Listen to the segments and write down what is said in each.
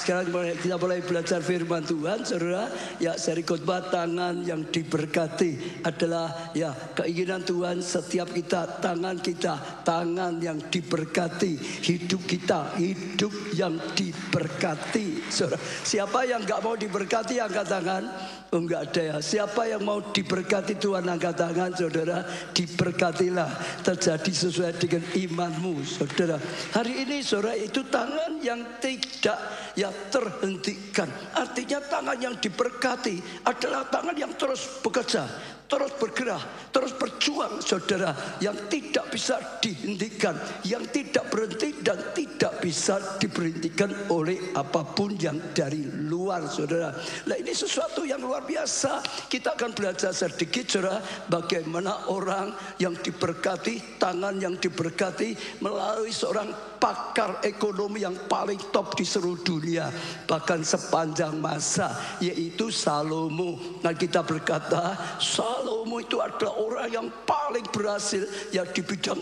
sekarang kita mulai belajar firman Tuhan, saudara. Ya, seri khotbah tangan yang diberkati adalah ya keinginan Tuhan setiap kita, tangan yang diberkati, hidup kita, hidup yang diberkati, saudara. Siapa yang nggak mau diberkati angkat tangan? Oh, enggak ada ya. Siapa yang mau diberkati Tuhan angkat tangan, saudara. Diberkatilah, terjadi sesuai dengan imanmu, saudara. Hari ini, saudara, itu tangan yang tidak ya terhentikan. Artinya tangan yang diberkati adalah tangan yang terus bekerja, terus bergerak, terus berjuang, saudara. Yang tidak bisa dihentikan, yang tidak berhenti dan tidak bisa diberhentikan oleh apapun yang dari luar, saudara. Nah, ini sesuatu yang luar biasa. Kita akan belajar sedikit, saudara, bagaimana orang yang diberkati, tangan yang diberkati melalui seorang pakar ekonomi yang paling top di seluruh dunia, bahkan sepanjang masa, yaitu Salomo. Nah, kita berkata Salomo itu adalah orang yang paling berhasil ya di bidang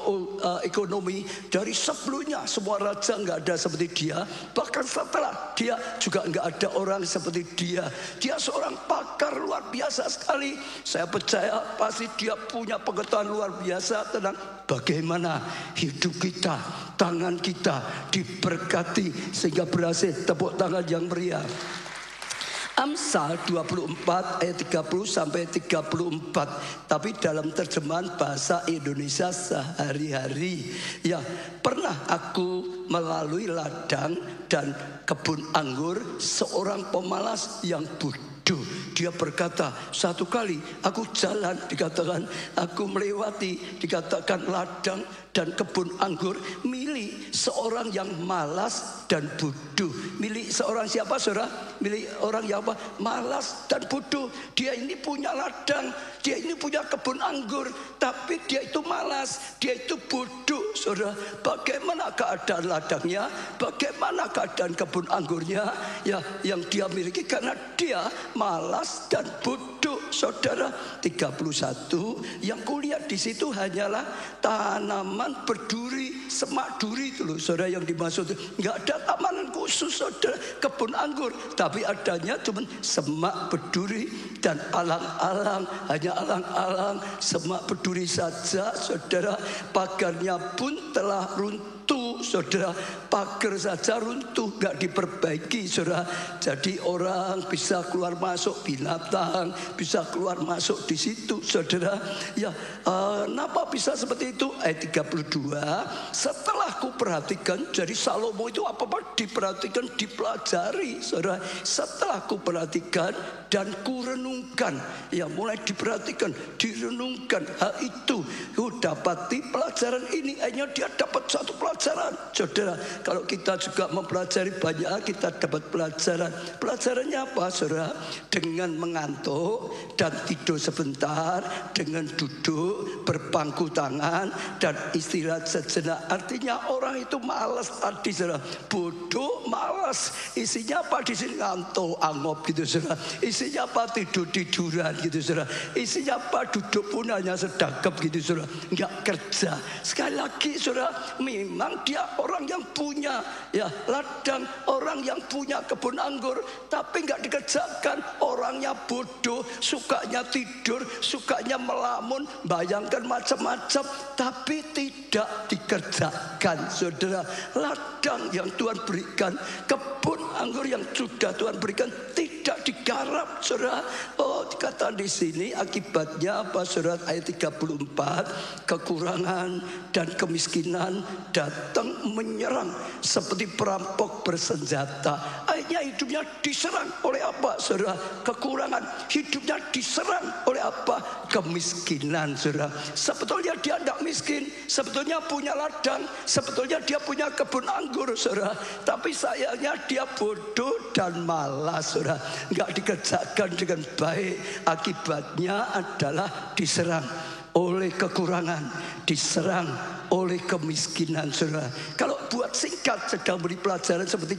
ekonomi. Dari sebelumnya semua raja nggak ada seperti dia, bahkan setelah dia juga nggak ada orang seperti dia. Dia seorang pakar luar biasa sekali. Saya percaya pasti dia punya pengetahuan luar biasa tentang bagaimana hidup kita, tangan kita diberkati sehingga berhasil. Tepuk tangan yang meriah. Amsal 24 ayat 30 sampai 34. Tapi dalam terjemahan bahasa Indonesia sehari-hari. Ya, pernah aku melalui ladang dan kebun anggur seorang pemalas yang bodoh. Dia berkata, satu kali aku jalan, dikatakan aku melewati, dikatakan ladang dan kebun anggur milik seorang yang malas dan bodoh. Milik seorang siapa, saudara? Milik orang yang apa? Malas dan bodoh. Dia ini punya ladang, dia ini punya kebun anggur, tapi dia itu malas, dia itu bodoh, saudara. Bagaimana keadaan ladangnya? Bagaimana keadaan kebun anggurnya? Ya, yang dia miliki karena dia malas dan bodoh, saudara. 31 yang kulihat di situ hanyalah tanaman berduri, semak duri itu loh, saudara, yang dimaksud. Nggak ada tanaman khusus, saudara, kebun anggur, tapi adanya cuma semak berduri dan alang-alang, hanya alang-alang, semak berduri saja, saudara. Pagarnya pun telah runtuh, saudara. Pagar saja runtuh, nggak diperbaiki, saudara. Jadi orang bisa keluar masuk, binatang bisa keluar masuk di situ, saudara. Ya, kenapa bisa seperti itu? Ayat 32. Setelah ku perhatikan, jadi Salomo itu apa-apa diperhatikan, dipelajari, saudara. Setelah ku perhatikan dan ku renungkan, ya mulai diperhatikan, direnungkan hal itu, ku dapati pelajaran ini. Hanya dia dapat satu pelajaran, saudara. Kalau kita juga mempelajari banyak, kita dapat pelajaran. Pelajarannya apa, saudara? Dengan mengantuk dan tidur sebentar, dengan duduk berpangku tangan dan istirahat sejenak. Artinya orang itu malas tadi, saudara. Bodoh, malas. Isinya apa di sini? Ngantuk, angop gitu, saudara. Isinya apa? Tidur-tiduran gitu, saudara. Isinya apa? Duduk pun hanya sedekap gitu, saudara. Enggak kerja. Sekali lagi, saudara, memang dia orang yang punya ya ladang, orang yang punya kebun anggur, tapi enggak dikerjakan. Orangnya bodoh, sukanya tidur, sukanya melamun, bayangkan macam-macam, tapi tidak dikerjakan, saudara. Ladang yang Tuhan berikan, kebun anggur yang sudah Tuhan berikan, tidak digarap, saudara. Oh, dikatakan di sini akibatnya apa, saudara? Ayat 34, kekurangan dan kemiskinan datang menyerang seperti perampok bersenjata. Akhirnya hidupnya diserang oleh apa, saudara? Kekurangan. Hidupnya diserang oleh apa? Kemiskinan, saudara. Sebetulnya dia tidak miskin, sebetulnya punya ladang, sebetulnya dia punya kebun anggur, saudara. Tapi sayangnya dia bodoh dan malas, saudara. Nggak dikerjakan dengan baik. Akibatnya adalah diserang oleh kekurangan, diserang oleh kemiskinan, saudara. Kalau buat singkat, sedang beri pelajaran seperti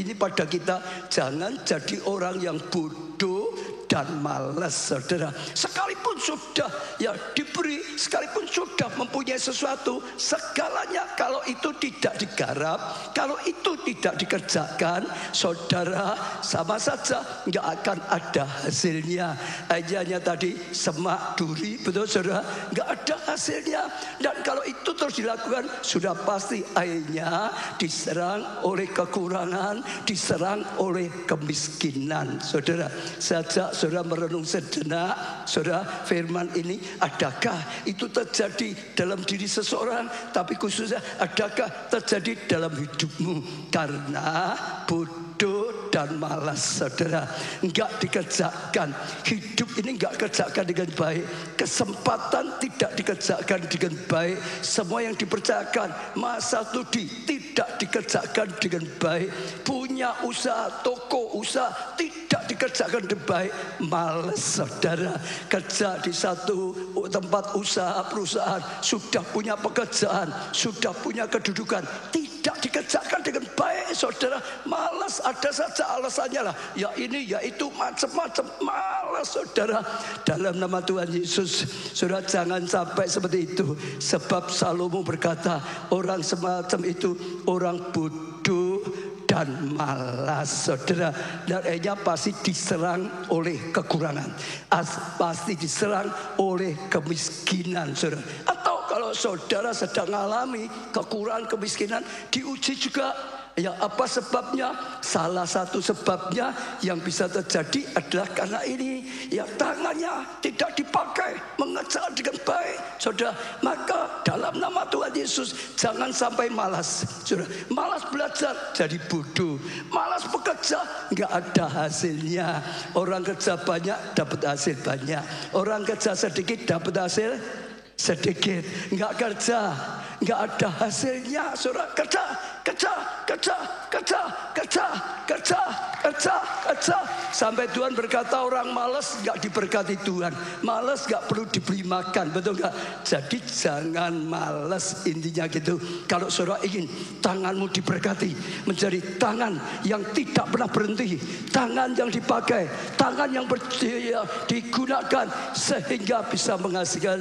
ini pada kita, jangan jadi orang yang bodoh dan malas, saudara. Sekalipun sudah ya diberi, sekalipun sudah mempunyai sesuatu, segalanya kalau itu tidak digarap, kalau itu tidak dikerjakan, saudara, sama saja nggak akan ada hasilnya. Hanya tadi semak duri, betul saudara, nggak ada hasilnya. Dan kalau itu terus dilakukan, sudah pasti akhirnya diserang oleh kekurangan, diserang oleh kemiskinan, saudara. Sejak saudara merenung sejenak, saudara, firman ini adakah itu terjadi dalam diri seseorang, tapi khususnya adakah terjadi dalam hidupmu? Karena bodoh dan malas, saudara, enggak dikerjakan. Hidup ini enggak kerjakan dengan baik, kesempatan tidak dikerjakan dengan baik, semua yang dipercayakan, masa studi tidak dikerjakan dengan baik, punya usaha, toko usaha tidak dikerjakan dengan baik, malas, saudara. Kerja di satu tempat usaha, perusahaan, sudah punya pekerjaan, sudah punya kedudukan, tidak dikerjakan dengan baik, saudara, malas. Ada saja alasannya lah, ya ini, ya itu, macam-macam, malas, saudara. Dalam nama Tuhan Yesus, saudara, jangan sampai seperti itu. Sebab Salomo berkata, orang semacam itu orang bodoh dan malas, saudara. Dan akhirnya pasti diserang oleh kekurangan, pasti diserang oleh kemiskinan, saudara. Atau kalau saudara sedang mengalami kekurangan, kemiskinan, diuji juga. Ya, apa sebabnya? Salah satu sebabnya yang bisa terjadi adalah karena ini, ya, tangannya tidak dipakai mengerjakan dengan baik, saudara. Maka dalam nama Tuhan Yesus, jangan sampai malas, saudara. Malas belajar jadi bodoh, malas bekerja nggak ada hasilnya. Orang kerja banyak dapat hasil banyak, orang kerja sedikit dapat hasil sedikit. Nggak kerja nggak ada hasilnya, saudara. Kerja sampai Tuhan berkata orang malas nggak diberkati Tuhan, malas nggak perlu diberi makan, betul nggak? Jadi jangan malas, intinya gitu. Kalau saudara ingin tanganmu diberkati, menjadi tangan yang tidak pernah berhenti, tangan yang dipakai, tangan yang digunakan sehingga bisa menghasilkan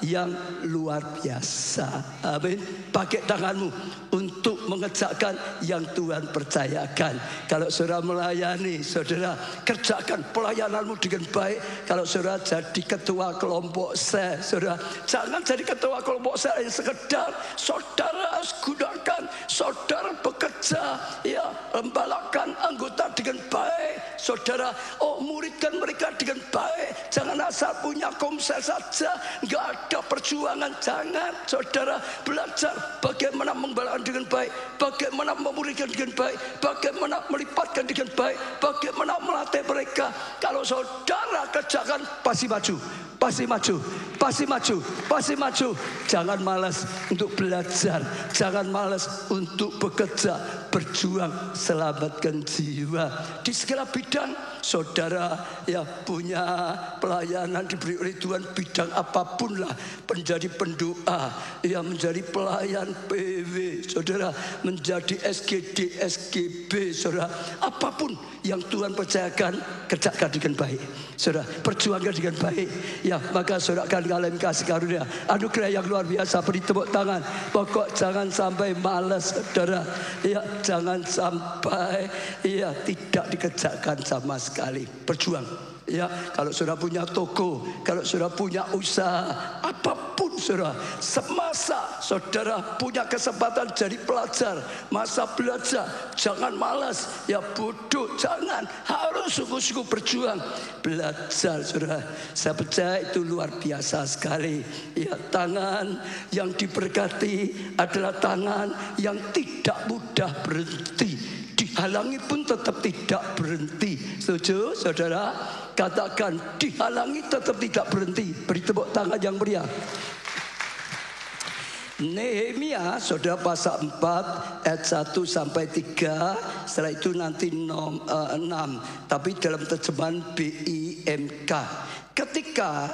yang luar biasa. Amin. Pakai tanganmu untuk mengerjakan yang Tuhan percayakan. Kalau saudara melayani, saudara kerjakan pelayananmu dengan baik. Kalau saudara jadi ketua kelompok sel, saudara jangan jadi ketua kelompok sel yang sekedar. Saudara harus gunakan, saudara bekerja, ya, embalakan anggota dengan baik, saudara. Muridkan mereka dengan baik. Jangan asal punya komsel saja, nggak ada perjuangan. Jangan, saudara. Belajar bagaimana membalakan dengan baik, bagaimana memuridkan dengan baik, bagaimana melipatkan dengan baik, bagaimana melatih mereka. Kalau saudara kerjakan, pasti maju, pasti maju, pasti maju, pasti maju. Jangan malas untuk belajar, jangan malas untuk bekerja, berjuang, selamatkan jiwa. Di segala bidang saudara, ya, punya pelayanan diberi oleh Tuhan, bidang apapun lah, menjadi pendoa, ya, menjadi pelayan PW, saudara, menjadi SGD, SGB, saudara, apapun yang Tuhan percayakan, kerjakan dengan baik, saudara, perjuangkan dengan baik, ya, maka saudara akan mengalami kasih karunia, anugerah yang luar biasa. Beri tepuk tangan. Pokok jangan sampai malas, saudara, ya, jangan sampai, ya, tidak dikerjakan sama sekali. Berjuang, ya. Kalau saudara punya toko, kalau saudara punya usaha, apapun saudara, semasa saudara punya kesempatan jadi pelajar, masa belajar, jangan malas, ya, bodoh, jangan, harus sungguh-sungguh berjuang belajar, saudara. Saya percaya itu luar biasa sekali, ya. Tangan yang diberkati adalah tangan yang tidak mudah berhenti, dihalangi pun tetap tidak berhenti. Setuju, saudara? Katakan, dihalangi tetap tidak berhenti. Beri tepuk tangan yang meriah. Nehemia, saudara, pasal 4 ayat 1 sampai 3. Setelah itu nanti 6. Tapi dalam terjemahan BIMK. Ketika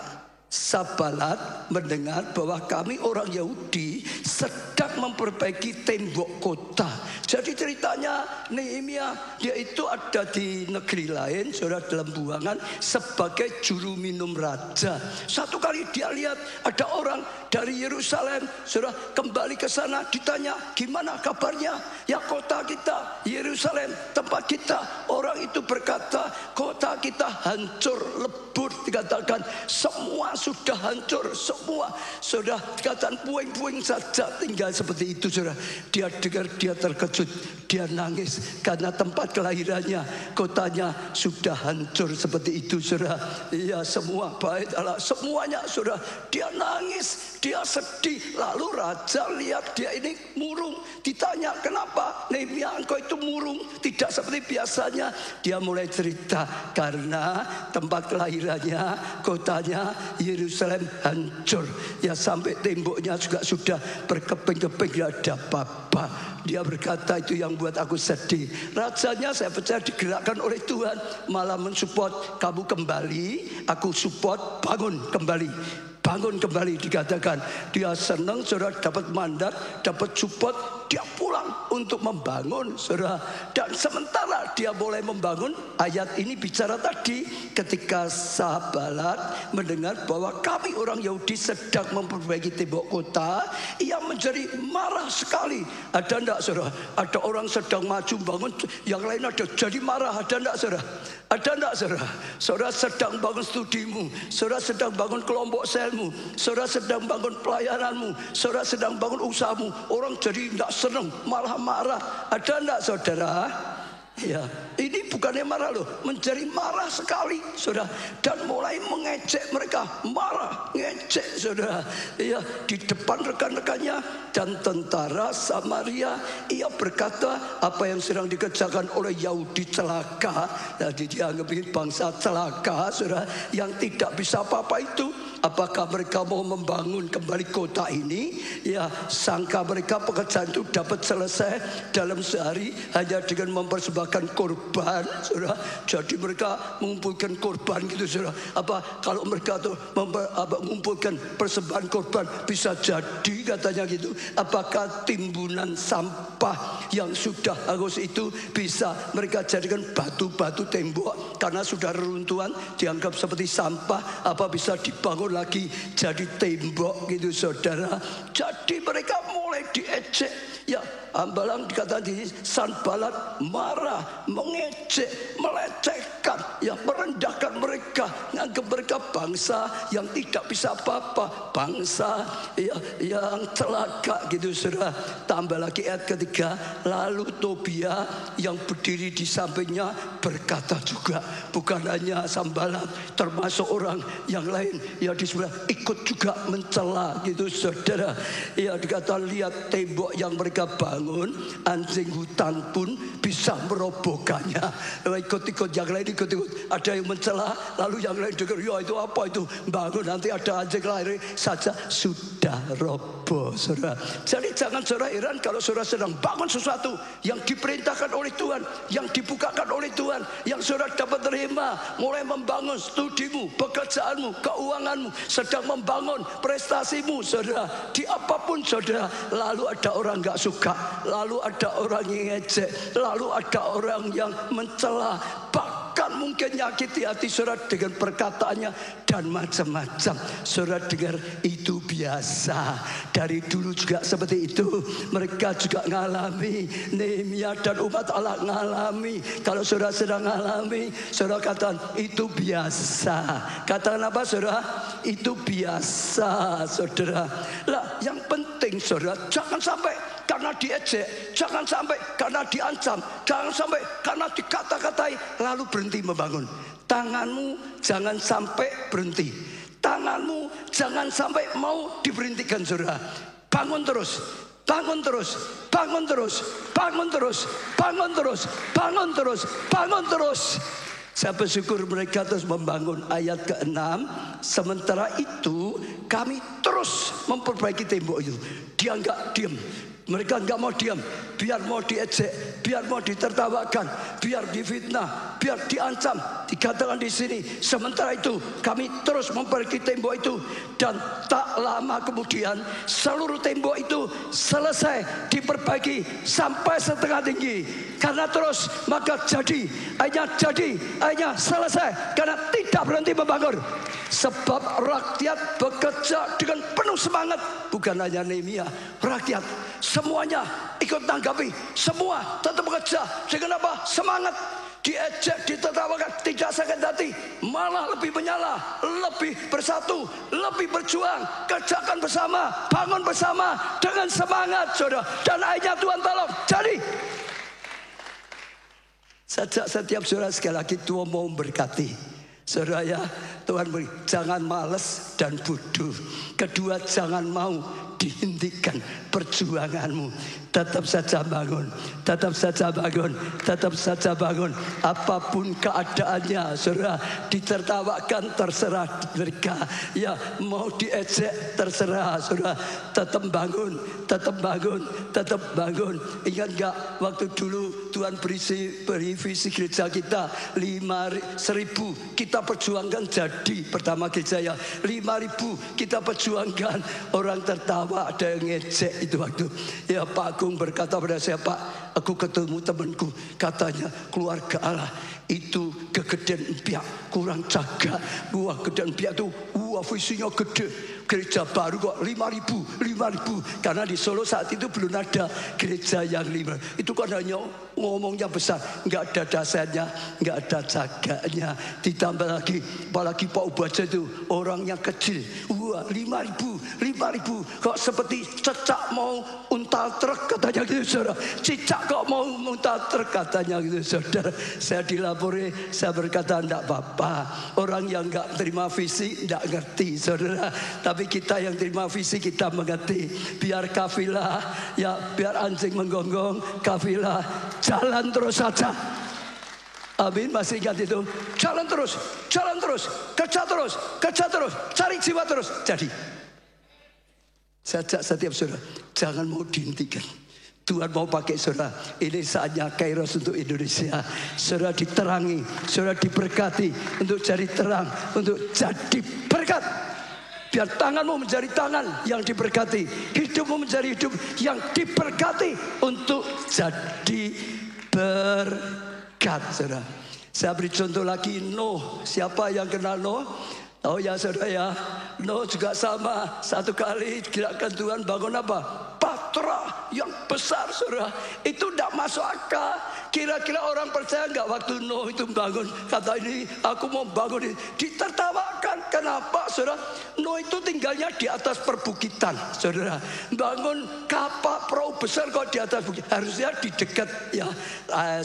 Sanballat mendengar bahwa kami orang Yahudi sedang memperbaiki tembok kota. Jadi ceritanya Nehemia, dia itu ada di negeri lain, saudara, dalam buangan sebagai juru minum raja. Satu kali dia lihat ada orang dari Yerusalem, saudara, kembali ke sana, ditanya, gimana kabarnya? Ya kota kita, Yerusalem, tempat kita. Orang itu berkata, kota kita hancur, lebur, dikatakan semua sudah hancur, semua sudah dikatakan puing-puing saja tinggal seperti itu, saudara. Dia dengar, dia terkejut, dia nangis karena tempat kelahirannya, kotanya sudah hancur seperti itu, saudara. Iya, semua bait Allah, semuanya, saudara. Dia nangis, dia sedih. Lalu raja lihat dia ini murung, ditanya, kenapa Nehemia engkau itu murung, tidak seperti biasanya? Dia mulai cerita, karena tempat kelahirannya, kotanya Yerusalem hancur. Ya sampai temboknya juga sudah berkeping-keping, tidak ada apa-apa. Dia berkata, itu yang buat aku sedih. Rajanya saya percaya digerakkan oleh Tuhan, malah mensupport, kamu kembali, aku support, bangun kembali. Bangun kembali, dikatakan. Dia senang, saudara, dapat mandat, dapat support, dia pulang untuk membangun, saudara. Dan sementara dia boleh membangun, ayat ini bicara tadi, ketika Sanballat mendengar bahwa kami orang Yahudi sedang memperbaiki tembok kota, ia menjadi marah sekali. Ada enggak, saudara? Ada orang sedang maju bangun, yang lain ada jadi marah, ada enggak, saudara? Ada enggak, saudara? Saudara sedang bangun studimu, saudara sedang bangun kelompok selmu, saudara sedang bangun pelayananmu, saudara sedang bangun usahamu, orang jadi enggak senang, malah marah. Ada enggak, saudara? Ya, ini bukannya marah loh, menjadi marah sekali, saudara, dan mulai mengejek mereka, marah, ngejek, saudara. Ya, di depan rekan-rekannya dan tentara Samaria, ia berkata, apa yang sedang dikerjakan oleh Yahudi celaka. Jadi dianggap bangsa celaka, saudara, yang tidak bisa apa-apa itu. Apakah mereka mau membangun kembali kota ini? Ya, sangka mereka pekerjaan itu dapat selesai dalam sehari hanya dengan mempersembahkan korban, saudara. Jadi mereka mengumpulkan korban gitu, saudara. Apa kalau mereka tuh mengumpulkan persembahan korban bisa jadi, katanya gitu. Apakah timbunan sampah yang sudah harus itu bisa mereka jadikan batu-batu tembok karena sudah reruntuhan, dianggap seperti sampah, apa bisa dibangun lagi jadi tembok gitu, saudara. Jadi mereka mulai diejek. Ya, Ambalang dikatakan di Sanballat marah, mengejek, melecehkan, ya merendahkan mereka, menganggap mereka bangsa yang tidak bisa apa-apa, bangsa ya, yang celaka gitu, saudara. Tambah lagi ayat ketiga, lalu Tobia yang berdiri di sampingnya berkata juga, bukan hanya Sanballat, termasuk orang yang lain ya di sebelah ikut juga mencela gitu, saudara. Ya, dikatakan lihat tembok yang mereka bangun, anjing hutan pun bisa merobohkannya. Ikut-ikut yang lain, ikut-ikut. Ada yang mencela, lalu yang lain dengar, ya itu apa itu, bangun nanti ada anjing lahir saja, sudah roboh, saudara. Jadi jangan saudara heran kalau saudara sedang bangun sesuatu yang diperintahkan oleh Tuhan, yang dibukakan oleh Tuhan, yang saudara dapat terima, mulai membangun studimu, pekerjaanmu, keuanganmu, sedang membangun prestasimu, saudara, di apapun, saudara. Lalu ada orang gak suka, lalu ada orang yang ngejek, lalu ada orang yang mencela, bahkan mungkin nyakiti hati saudara dengan perkataannya dan macam-macam. Saudara dengar, itu biasa. Dari dulu juga seperti itu. Mereka juga ngalami, Nehemia dan umat Allah ngalami. Kalau saudara sedang ngalami, saudara katakan itu biasa. Katakan apa, saudara? Itu biasa, saudara. Lah, yang penting, saudara, jangan sampai karena diejek, jangan sampai karena diancam, jangan sampai karena dikata-katai lalu berhenti membangun. Tanganmu jangan sampai berhenti, tanganmu jangan sampai mau diberhentikan, saudara. Bangun terus, bangun terus, bangun terus, bangun terus, bangun terus, bangun terus, bangun terus. Saya bersyukur mereka terus membangun. Ayat ke-6, sementara itu kami terus memperbaiki tembok itu. Dia enggak diam, Mereka nggak mau diam, biar mau diejek, biar mau ditertawakan, biar difitnah, biar diancam. Dikatakan di sini, sementara itu kami terus memperbaiki tembok itu, dan tak lama kemudian seluruh tembok itu selesai diperbaiki sampai setengah tinggi. Karena terus maka akhirnya selesai karena tidak berhenti membangun. Sebab rakyat bekerja dengan penuh semangat. Bukan hanya Nehemia, rakyat semuanya ikut tanggapi. Semua tetap bekerja dengan apa? Semangat. Diejek, ditertawakan, tidak sakit hati, malah lebih menyala, lebih bersatu, lebih berjuang, kerjakan bersama, bangun bersama dengan semangat, saudara. Dan akhirnya Tuhan tolong jadi. Setiap saudara sekali lagi Tuhan mau memberkati. Saudara ya, Tuhan beri, jangan malas dan bodoh. Kedua, jangan mau dihentikan perjuanganmu. Tetap saja bangun, tetap saja bangun, tetap saja bangun. Apapun keadaannya, saudara, ditertawakan terserah mereka. Ya, mau diejek terserah, saudara. Tetap bangun, tetap bangun, tetap bangun. Ingat gak waktu dulu Tuhan beri visi gereja kita 5.000 kita perjuangkan jadi pertama gereja ya 5.000 kita perjuangkan. Orang tertawa, ada yang ngejek itu waktu. Ya Pak Agung berkata pada saya, Pak, aku ketemu temanku, katanya keluarga Allah itu kegedean pihak kurang jaga. Wah, gedean pihak itu visinya gede. Gereja baru kok 5.000. Karena di Solo saat itu belum ada gereja yang 5. Itu kan hanya ngomongnya besar, nggak ada dasarnya, nggak ada jaganya. Ditambah lagi, apalagi Pak Ubaja itu orangnya kecil. Wah, 5.000. Kok seperti cecak mau untal truk katanya gitu, saudara. Cicak kok mau untal truk katanya gitu, saudara. Saya dilapori, saya berkata enggak apa-apa. Orang yang nggak terima visi enggak ngerti, saudara. Tapi kita yang terima visi kita mengerti. Biar kafilah, ya biar anjing menggonggong, kafilah jalan terus saja. Amin, masih ingat itu? Jalan terus, kerja terus, cari jiwa terus. Jadi, setiap saudara, jangan mau dihentikan. Tuhan mau pakai saudara. Ini saatnya Kairos untuk Indonesia. Saudara diterangi, saudara diberkati untuk jadi terang, untuk jadi berkat. Biar tanganmu menjadi tangan yang diberkati, hidupmu menjadi hidup yang diberkati untuk jadi berkat, saudara. Saya beri contoh lagi, Nuh. Siapa yang kenal Nuh? Oh ya saudara ya, Nuh juga sama. Satu kali gerakan Tuhan bangun apa? Bahtera yang besar, saudara. Itu tidak masuk akal. Kira-kira orang percaya nggak waktu Nuh itu bangun? Kata ini, aku mau bangun ini. Ditertawakan. Kenapa, saudara? Nuh itu tinggalnya di atas perbukitan, saudara. Bangun kapal perahu besar kok di atas bukit. Harusnya di dekat ya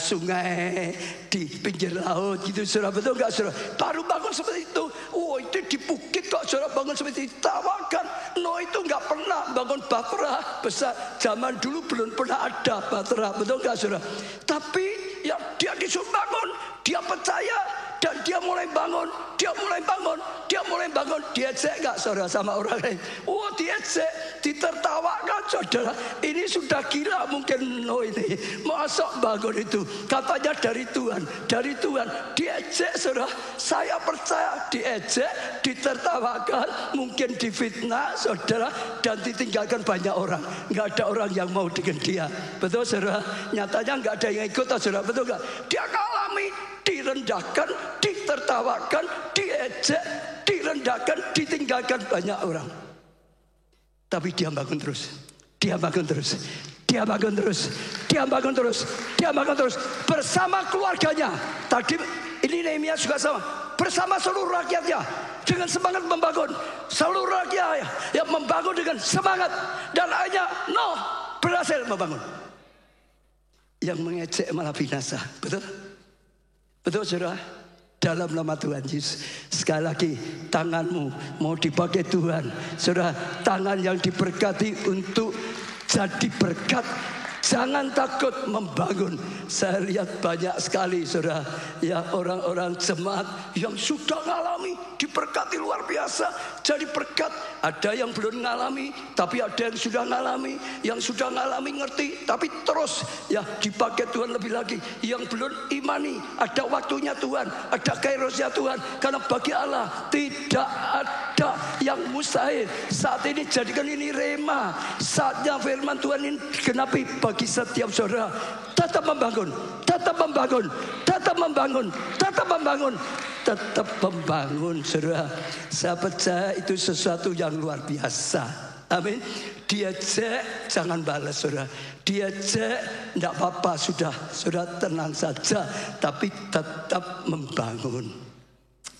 sungai, di pinggir laut gitu, saudara. Betul nggak, saudara? Baru bangun seperti itu. Oh, itu di bukit kok, saudara, bangun seperti itu. Tawakan. Nuh itu nggak pernah bangun bahtera besar. Zaman dulu belum pernah ada bahtera. Betul nggak, saudara? Tapi ya dia disuruh bangun, dia percaya dan dia mulai bangun. Diejek nggak, saudara, sama orang lain? Oh, diejek, ditertawakan, saudara. Ini sudah gila mungkin Nuh ini. Masuk bangun itu, katanya dari Tuhan. Diejek, saudara. Saya percaya diejek, ditertawakan, mungkin difitnah, saudara, dan ditinggalkan banyak orang. Nggak ada orang yang mau dengan dia. Betul, saudara? Nyatanya nggak ada yang ikut, saudara. Betul nggak? Dia ngalami direndahkan, ditertawakan, diejek, direndahkan, ditinggalkan banyak orang. Tapi dia bangun terus bersama keluarganya. Tadi ini Nehemia juga sama, bersama seluruh rakyatnya dengan semangat membangun. Seluruh rakyat yang membangun dengan semangat, dan akhirnya Nuh berhasil membangun. Yang mengejek malah binasa. Betul, saudara? Dalam nama Tuhan Yesus, sekali lagi tanganmu mau dipakai Tuhan, saudara. Tangan yang diberkati untuk jadi berkat, Jangan takut membangun. Saya lihat banyak sekali saudara, ya orang-orang jemaat yang sudah ngalami diberkati luar biasa, jadi berkat. Ada yang belum ngalami, tapi ada yang sudah ngalami. Yang sudah ngalami ngerti, tapi terus ya dipakai Tuhan lebih lagi. Yang belum imani, ada waktunya Tuhan, ada kairosnya Tuhan. Karena bagi Allah tidak ada yang mustahil. Saat ini jadikan ini rema, saatnya firman Tuhan ini genapi bagi setiap saudara. Tetap membangun, tetap membangun, tetap membangun, tetap membangun, tetap membangun saudara. Saya percaya itu sesuatu yang luar biasa. Amin. Diajak jangan balas saudara. Diajak tidak apa-apa, sudah tenang saja, tapi tetap membangun.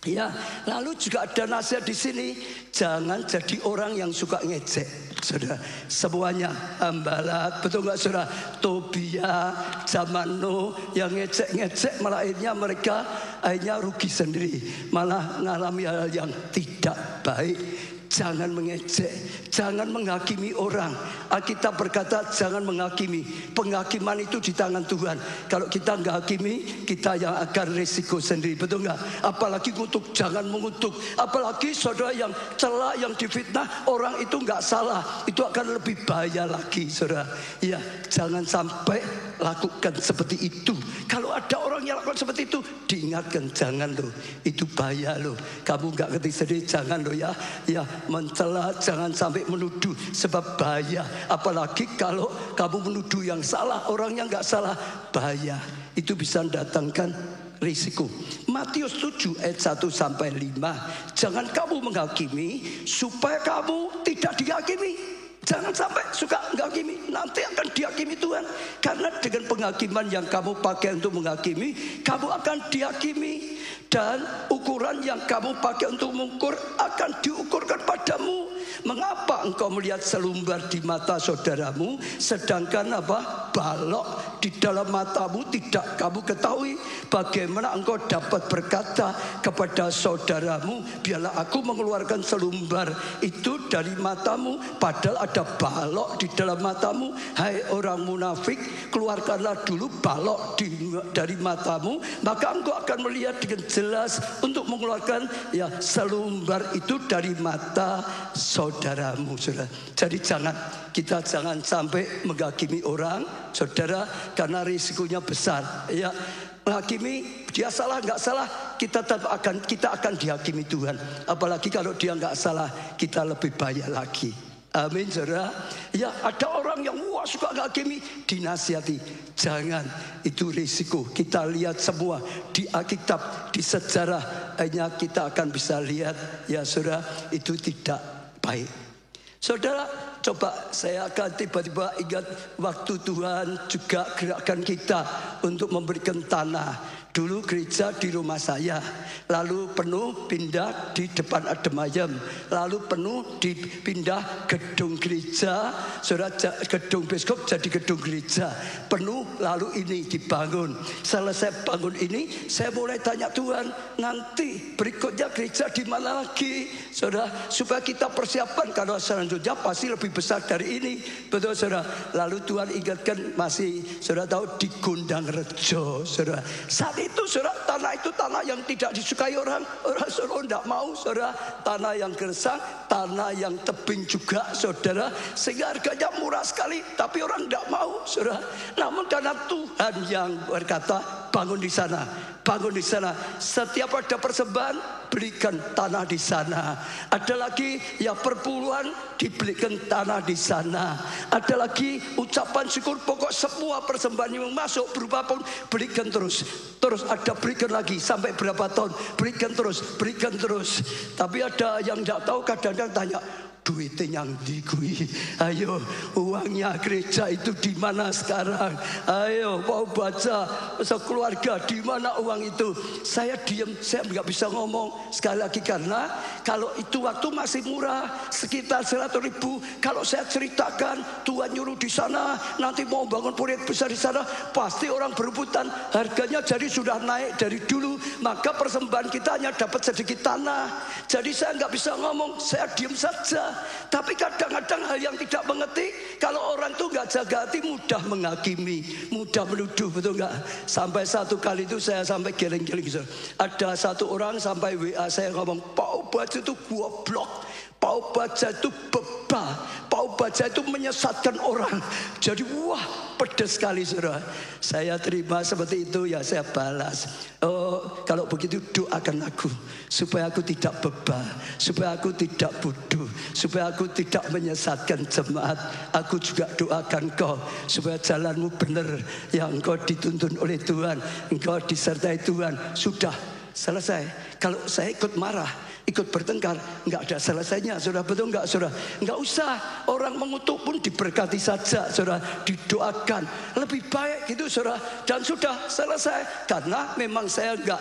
Ya, lalu juga ada nasihat di sini, jangan jadi orang yang suka ngejek, saudara. Semuanya Hambalat, betul nggak saudara? Tobia, Zamano yang ngejek malah akhirnya mereka rugi sendiri, malah mengalami hal yang tidak baik. Jangan mengejek, jangan menghakimi orang. Alkitab berkata jangan menghakimi. Penghakiman itu di tangan Tuhan. Kalau kita nggak hakimi, kita yang akan risiko sendiri, betul nggak? Apalagi kutuk, jangan mengutuk. Apalagi saudara yang celah, yang difitnah, orang itu nggak salah, itu akan lebih bahaya lagi, saudara. Ya, jangan sampai lakukan seperti itu. Kalau ada orang yang lakukan seperti itu, diingatkan, jangan loh, itu bahaya loh. Kamu nggak ngerti sendiri, jangan loh ya. Ya, mencela, jangan sampai menuduh, sebab bahaya. Apalagi kalau kamu menuduh yang salah, orang yang nggak salah, bahaya. Itu bisa mendatangkan risiko. Matius 7 ayat 1-5. Jangan kamu menghakimi supaya kamu tidak dihakimi. Jangan sampai suka menghakimi, nanti akan dihakimi Tuhan. Karena dengan penghakiman yang kamu pakai untuk menghakimi, kamu akan dihakimi. Dan ukuran yang kamu pakai untuk mengukur akan diukurkan padamu. Mengapa engkau melihat selumbar di mata saudaramu, sedangkan balok di dalam matamu tidak kamu ketahui? Bagaimana engkau dapat berkata kepada saudaramu, biarlah aku mengeluarkan selumbar itu dari matamu, padahal ada balok di dalam matamu? Hai orang munafik, keluarkanlah dulu balok dari matamu, maka engkau akan melihat dengan jelas untuk mengeluarkan selumbar itu dari mata saudaramu, saudara. Jadi kita jangan sampai menghakimi orang, saudara, karena risikonya besar. Ya, menghakimi dia salah nggak salah, kita akan dihakimi Tuhan. Apalagi kalau dia nggak salah, kita lebih bahaya lagi. Amin, saudara. Ya, ada orang yang suka menghakimi, dinasihati. Jangan, itu risiko. Kita lihat semua di Alkitab, di sejarah, hanya kita akan bisa lihat, ya saudara, itu tidak baik. Saudara, coba saya akan tiba-tiba ingat waktu Tuhan juga gerakkan kita untuk memberikan tanah. Dulu gereja di rumah saya, lalu penuh pindah di depan Ademayem, lalu penuh dipindah gedung gereja, saudara, gedung biskop jadi gedung gereja, penuh, lalu ini dibangun. Selesai bangun ini, saya mulai tanya Tuhan, nanti berikutnya gereja di mana lagi, saudara, supaya kita persiapkan kalau selanjutnya pasti lebih besar dari ini, betul saudara. Lalu Tuhan ingatkan masih, saudara tahu, di Gondang Rejo, saudara. Saat itu saudara, tanah itu tanah yang tidak disukai orang saudara tidak mau, saudara. Tanah yang gersang, tanah yang tebing juga, saudara, sehingga harganya murah sekali, tapi orang tidak mau, saudara. Namun karena Tuhan yang berkata, bangun di sana, bangun di sana. Setiap ada persembahan, belikan tanah di sana. Ada lagi perpuluhan, dibelikan tanah di sana. Ada lagi ucapan syukur, pokok semua persembahan yang masuk berupa pun belikan terus. Terus ada berikan lagi sampai berapa tahun, berikan terus, berikan terus. Tapi ada yang tidak tahu, kadang-kadang tanya, duitnya yang digui, ayo uangnya gereja itu di mana sekarang? Ayo mau baca sekeluarga di mana uang itu? Saya diam, saya nggak bisa ngomong sekali lagi karena kalau itu waktu masih murah sekitar 100.000. Kalau saya ceritakan Tuhan nyuruh di sana, nanti mau bangun proyek besar di sana, pasti orang berebutan. Harganya jadi sudah naik dari dulu, maka persembahan kita hanya dapat sedikit tanah. Jadi saya nggak bisa ngomong, saya diam saja. Tapi kadang-kadang hal yang tidak mengerti, kalau orang itu nggak jaga hati mudah menghakimi, mudah menuduh, betul nggak? Sampai satu kali itu saya sampai geleng-geleng gitu. Ada satu orang sampai WA saya ngomong, Pak Baja itu goblok, Pak Baja itu bebal, Pak Baja itu menyesatkan orang. Jadi wah pedas sekali saudara. Saya terima seperti itu, ya saya balas. Oh, kalau begitu doakan aku supaya aku tidak bebal, supaya aku tidak bodoh, supaya aku tidak menyesatkan jemaat. Aku juga doakan kau supaya jalanmu benar, yang engkau dituntun oleh Tuhan, engkau disertai Tuhan. Sudah selesai. Kalau saya ikut marah, ikut bertengkar, nggak ada selesainya, saudara. Betul nggak, saudara? Nggak usah orang mengutuk pun diberkati saja, saudara. Didoakan lebih baik gitu, saudara. Dan sudah selesai. Karena memang saya nggak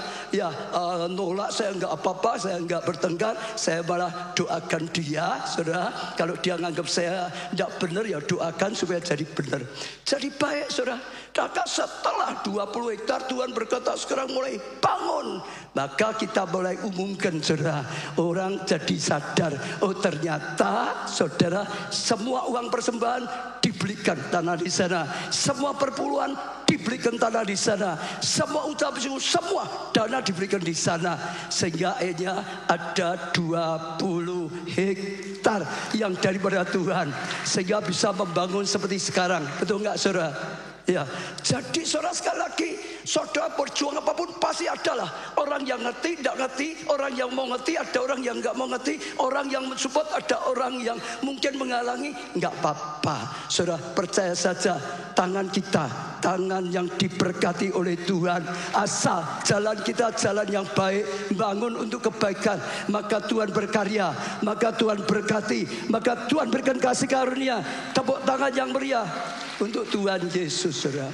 nolak, saya nggak apa-apa, saya nggak bertengkar, saya malah doakan dia, saudara. Kalau dia nganggap saya nggak benar, ya doakan supaya jadi benar, jadi baik, saudara. Maka setelah 20 hektar Tuhan berkata sekarang mulai bangun. Maka kita mulai umumkan, saudara. Orang jadi sadar, oh ternyata saudara, semua uang persembahan dibelikan tanah di sana, semua perpuluhan dibelikan tanah di sana, semua ucapan semua dana diberikan di sana. Sehingga akhirnya ada 20 hektar yang daripada Tuhan, sehingga bisa membangun seperti sekarang. Betul nggak, saudara? Ya, jadi saudara, sekali lagi, saudara berjuang apapun pasti adalah orang yang ngerti, tidak ngerti, orang yang mau ngerti, ada orang yang nggak mau ngerti, orang yang mensupport, ada orang yang mungkin menghalangi. Nggak apa-apa, saudara, percaya saja, tangan kita, tangan yang diberkati oleh Tuhan. Asal jalan kita jalan yang baik, bangun untuk kebaikan, maka Tuhan berkarya, maka Tuhan berkati, maka Tuhan berikan kasih karunia. Tepuk tangan yang meriah untuk Tuhan Yesus, saudara.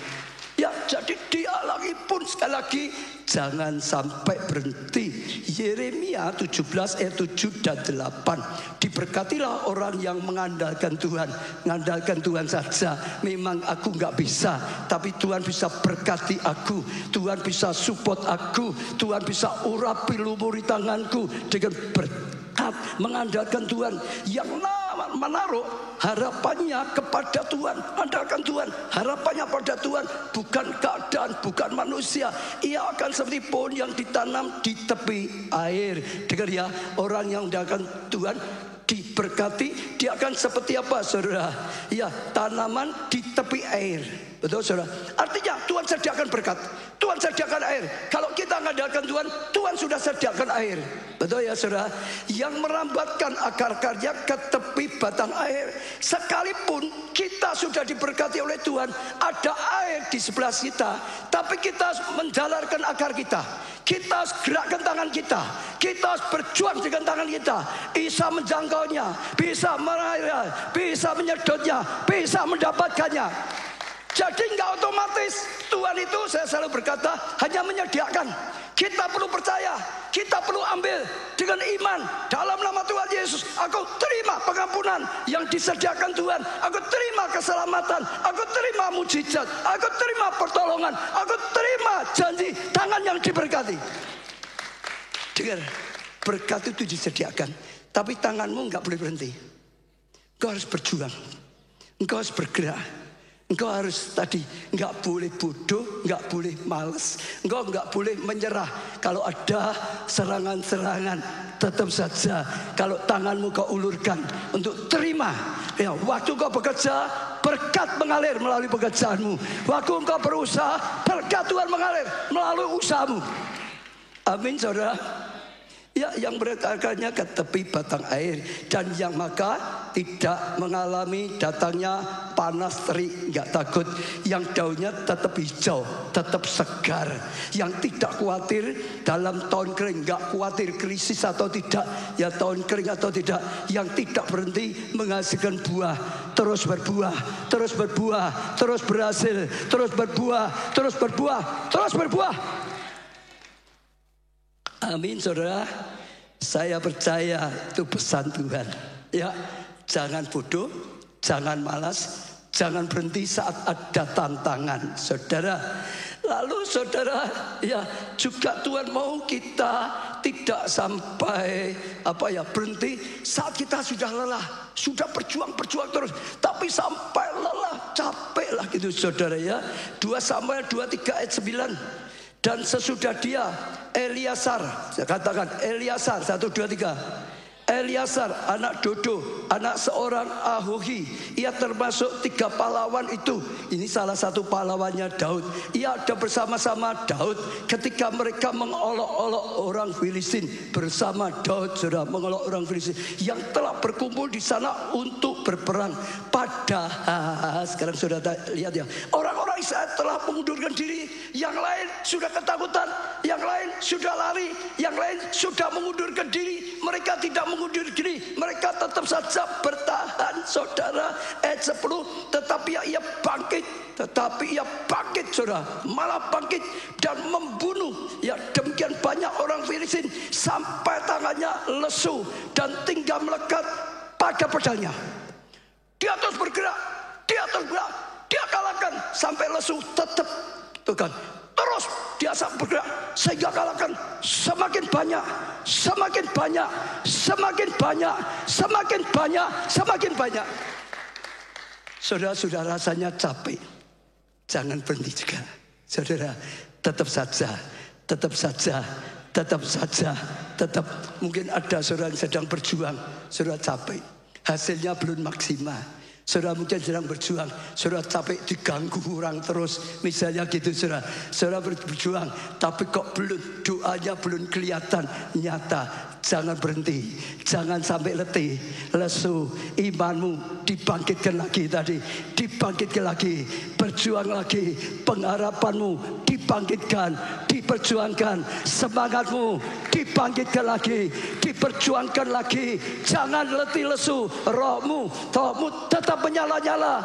Ya, jadi dia lagi pun sekali lagi jangan sampai berhenti. Yeremia 17 ayat 7 dan 8. Diberkatilah orang yang mengandalkan Tuhan. Mengandalkan Tuhan saja. Memang aku nggak bisa, tapi Tuhan bisa berkati aku. Tuhan bisa support aku. Tuhan bisa urapi lumuri tanganku dengan berkat mengandalkan Tuhan. Yang menaruh harapannya kepada Tuhan, andalkan Tuhan, harapannya pada Tuhan, bukan keadaan, bukan manusia. Ia akan seperti pohon yang ditanam di tepi air. Dengar ya, orang yang andalkan Tuhan diberkati, dia akan seperti apa, saudara? Ya, tanaman di tepi air. Betul, saudara? Artinya Tuhan sediakan berkat, Tuhan sediakan air. Kalau kita mengandalkan Tuhan, Tuhan sudah sediakan air. Betul ya, saudara? Yang merambatkan akar-akarnya ke tepi batang air. Sekalipun kita sudah diberkati oleh Tuhan, ada air di sebelah kita, tapi kita harus menjalarkan akar kita. Kita harus gerakkan tangan kita. Kita harus berjuang dengan tangan kita. Bisa menjangkaunya, bisa mengairnya, bisa menyedotnya, bisa mendapatkannya. Jadi nggak otomatis. Tuhan itu, saya selalu berkata, hanya menyediakan. Kita perlu percaya, kita perlu ambil dengan iman. Dalam nama Tuhan Yesus, aku terima pengampunan yang disediakan Tuhan. Aku terima keselamatan, aku terima mujizat, aku terima pertolongan, aku terima janji tangan yang diberkati. Dengar, berkat itu disediakan, tapi tanganmu nggak boleh berhenti. Engkau harus berjuang, engkau harus bergerak. Engkau harus tadi nggak boleh bodoh, nggak boleh males, engkau nggak boleh menyerah. Kalau ada serangan-serangan, tetap saja kalau tanganmu kau ulurkan untuk terima. Ya, waktu kau bekerja, berkat mengalir melalui pekerjaanmu. Waktu engkau berusaha, berkat Tuhan mengalir melalui usahamu. Amin, saudara. Ya, yang berakarnya ke tepi batang air, dan yang maka tidak mengalami datangnya panas terik, nggak takut. Yang daunnya tetap hijau, tetap segar. Yang tidak khawatir dalam tahun kering, nggak khawatir krisis atau tidak, ya tahun kering atau tidak. Yang tidak berhenti menghasilkan buah, terus berbuah, terus berbuah, terus berhasil, terus berbuah, terus berbuah, terus berbuah. Amin, saudara. Saya percaya itu pesan Tuhan. Ya, jangan bodoh, jangan malas, jangan berhenti saat ada tantangan, saudara. Lalu saudara, ya juga Tuhan mau kita tidak sampai berhenti saat kita sudah lelah, sudah berjuang terus, tapi sampai lelah, capek lah gitu saudara ya. 2 Samuel 23 ayat 9. Dan sesudah dia Eliasar, saya katakan Eliasar 1, 2, 3. Eliasar anak Dodo, anak seorang Ahohi. Ia termasuk 3 pahlawan itu. Ini salah satu pahlawannya Daud. Ia ada bersama-sama Daud ketika mereka mengolok-olok orang Filistin. Bersama Daud sudah mengolok orang Filistin yang telah berkumpul di sana untuk berperang. Padahal sekarang sudah lihat ya, orang-orang Israel telah mengundurkan diri. Yang lain sudah ketakutan, yang lain sudah lari, yang lain sudah mengundurkan diri. Mereka tidak mengundur diri, mereka tetap saja bertahan saudara. Ayat 10, tetapi ia bangkit saudara, malah bangkit dan membunuh ya demikian banyak orang Filistin sampai tangannya lesu dan tinggal melekat pada pedangnya. Dia terus bergerak, dia kalahkan sampai lesu, tetap tuh kan. Terus dia bergerak sehingga kalahkan semakin banyak. Saudara sudah rasanya capek, jangan berhenti juga. Saudara tetap saja. Mungkin ada saudara yang sedang berjuang, saudara capek, hasilnya belum maksimal. Saudara mungkin sedang berjuang, saudara capek diganggu orang terus, misalnya gitu saudara. Saudara berjuang, tapi kok belum, doanya belum kelihatan nyata. Jangan berhenti, jangan sampai letih, lesu. Imanmu dibangkitkan lagi tadi, berjuang lagi. Pengharapanmu dibangkitkan, diperjuangkan. Semangatmu dibangkitkan lagi, diperjuangkan lagi. Jangan letih lesu. Rohmu tetap menyala-nyala,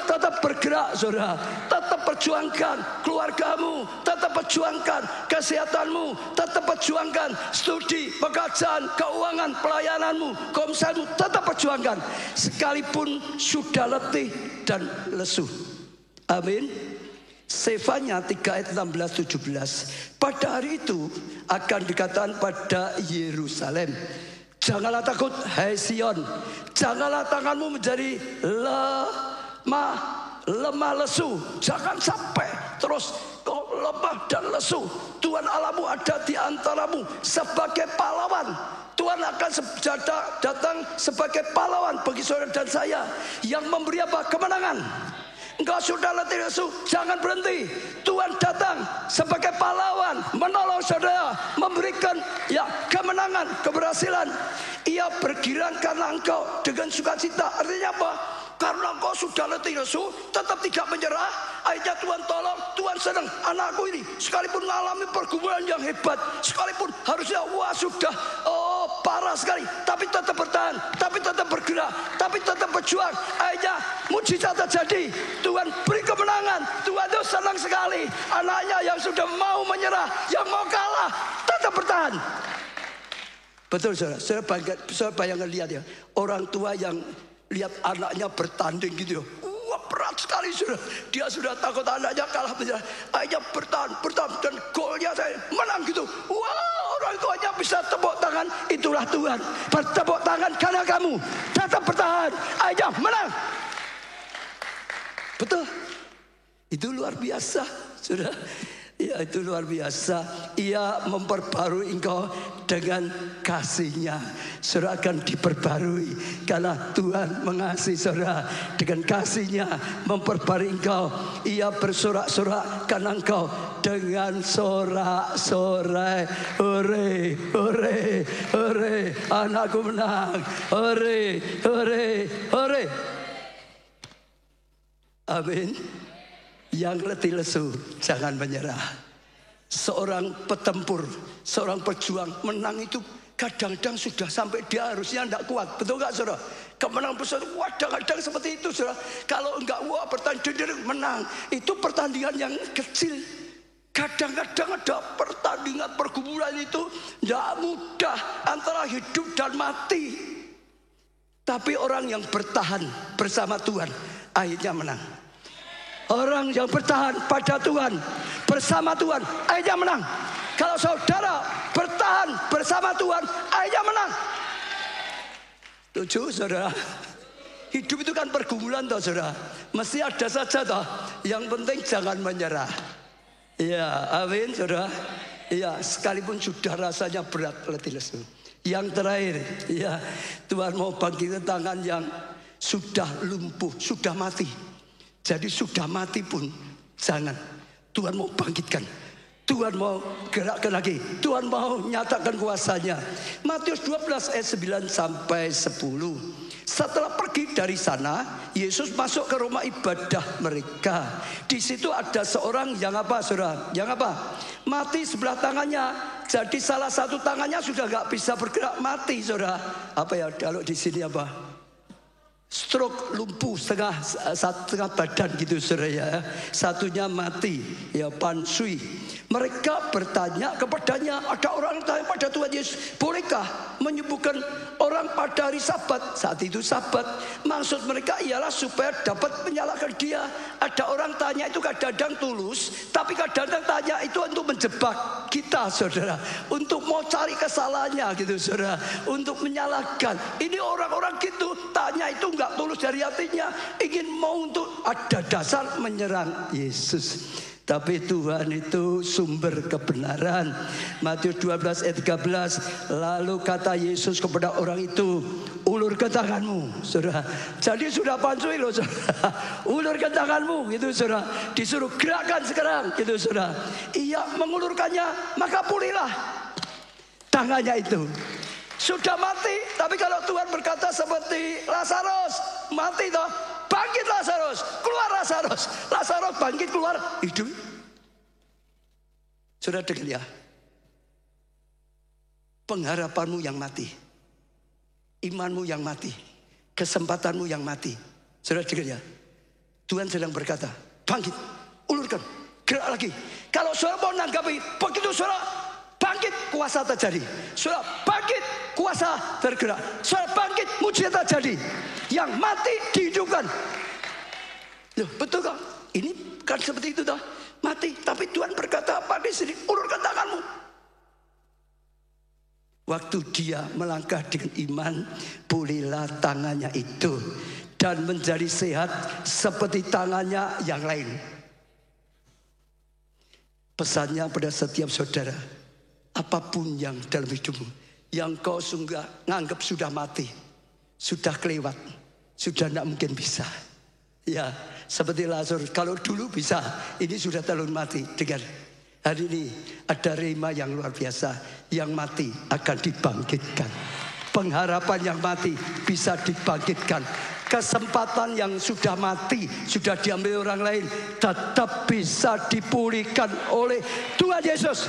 tetap bergerak saudara. Tetap perjuangkan keluargamu, tetap perjuangkan kesehatanmu, tetap perjuangkan studi, pekerjaan, keuangan, pelayananmu, komselmu, tetap perjuangkan sekalipun sudah letih dan lesu. Amin. Sefanya 3 ayat 16-17. Pada hari itu akan dikatakan pada Yerusalem, janganlah takut hai Sion, janganlah tanganmu menjadi lemah lesu. Jangan sampai terus kau lemah dan lesu. Tuhan Allahmu ada di antaramu sebagai pahlawan. Tuhan akan datang sebagai pahlawan bagi saudara dan saya, yang memberi apa? Kemenangan. Engkau sudah letih lesu, jangan berhenti. Tuhan datang sebagai pahlawan, menolong saudara, memberikan ya kemenangan, keberhasilan. Ia bergirang karena engkau dengan sukacita. Artinya apa? Karena engkau sudah letih lesu, tetap tidak menyerah. Akhirnya Tuhan tolong, Tuhan senang. Anakku ini sekalipun mengalami pergumulan yang hebat, sekalipun harusnya sudah parah sekali, tapi tetap bertahan, tapi tetap bergerak, tapi tetap berjuang. Akhirnya mujizat terjadi. Tuhan beri kemenangan. Tuhan itu senang sekali. Anaknya yang sudah mau menyerah, yang mau kalah, tetap bertahan. Betul saudara. Saudara bayangkan, lihat ya, orang tua yang lihat anaknya bertanding gitu ya. Wah, berat sekali saudara. Dia sudah takut anaknya kalah menyerah. Akhirnya bertahan dan golnya saya menang gitu. Wah, orang tuanya bisa tepuk tangan. Itulah Tuhan. Bertepuk tangan karena kamu tetap bertahan. Akhirnya menang. Betul. Itu luar biasa saudara. Ya, itu luar biasa. Ia memperbarui engkau dengan kasih-Nya. Saudara akan diperbarui karena Tuhan mengasihi saudara. Dengan kasih-Nya memperbarui engkau. Ia bersorak-sorak karena engkau dengan sorak-sorai. Hore, hore, hore, anakku menang. Hore, hore, hore. Amin. Yang letih lesu jangan menyerah. Seorang petempur, seorang pejuang menang itu kadang-kadang sudah sampai dia harusnya tidak kuat. Betul gak saudara? Kemenangan besar, kadang-kadang seperti itu saudara. Kalau enggak bertanding menang, itu pertandingan yang kecil. Kadang-kadang ada pertandingan pergumulan itu tidak mudah, antara hidup dan mati. Tapi orang yang bertahan bersama Tuhan akhirnya menang. Orang yang bertahan pada Tuhan, bersama Tuhan, akhirnya menang. Kalau saudara bertahan bersama Tuhan, akhirnya menang. Setuju, saudara? Hidup itu kan pergumulan toh, saudara. Mesti ada saja toh. Yang penting jangan menyerah. Ya, amin, saudara. Ya, sekalipun sudah rasanya berat, letih lesu. Yang terakhir, ya, Tuhan mau bangkitkan tangan yang sudah lumpuh, sudah mati. Jadi sudah mati pun jangan. Tuhan mau bangkitkan. Tuhan mau gerakkan lagi. Tuhan mau nyatakan kuasanya. Matius 12 ayat 9 sampai 10. Setelah pergi dari sana, Yesus masuk ke rumah ibadah mereka. Di situ ada seorang yang apa, saudara? Yang apa? Mati sebelah tangannya. Jadi salah satu tangannya sudah nggak bisa bergerak, mati, saudara. Apa ya? Kalau di sini apa? Stroke, lumpuh setengah badan gitu, saudara ya. Satunya mati, ya, pansui. Mereka bertanya kepadanya, ada orang tanya pada Tuhan Yesus, bolehkah menyembuhkan orang pada hari Sabat? Saat itu Sabat. Maksud mereka ialah supaya dapat menyalahkan dia. Ada orang tanya itu kadang-kadang tulus, tapi kadang-kadang tanya itu untuk menjebak kita, saudara. Untuk mau cari kesalahannya gitu, saudara. Untuk menyalahkan. Ini orang-orang gitu, tanya itu enggak tulus dari hatinya. Ingin mau untuk ada dasar menyerang Yesus. Tapi Tuhan itu sumber kebenaran. Matius 12 ayat 13. Lalu kata Yesus kepada orang itu, ulurkan tanganmu, saudara. Jadi sudah pansui loh, saudara. Ulurkan tanganmu, gitu, saudara. Disuruh gerakkan sekarang, gitu, saudara. Ia mengulurkannya, maka pulihlah tangannya itu. Sudah mati, tapi kalau Tuhan berkata seperti Lazarus, mati toh, bangkit Lazarus, keluar Lazarus. Lazarus bangkit keluar, hidup. Sudah dengar ya? Pengharapanmu yang mati, imanmu yang mati, kesempatanmu yang mati. Sudah dengar ya? Tuhan sedang berkata, bangkit, ulurkan, gerak lagi. Kalau saudara mau nanggapi, begitu saudara bangkit, kuasa terjadi. Saudara bangkit, kuasa tergerak. Saudara bangkit, mujizat terjadi. Yang mati dihidupkan. Loh, betul kok? Ini kan seperti itu toh. Mati, tapi Tuhan berkata apa di sini? Ulurkan tanganmu. Waktu dia melangkah dengan iman, pulihlah tangannya itu dan menjadi sehat seperti tangannya yang lain. Pesannya pada setiap saudara, apapun yang dalam hidupmu yang kau nganggap sudah mati, sudah kelewat, sudah tidak mungkin bisa. Ya, seperti Lazarus, kalau dulu bisa, ini sudah terlalu mati. Dengar, hari ini ada rema yang luar biasa. Yang mati akan dibangkitkan. Pengharapan yang mati bisa dibangkitkan. Kesempatan yang sudah mati, sudah diambil orang lain, tetap bisa dipulihkan oleh Tuhan Yesus.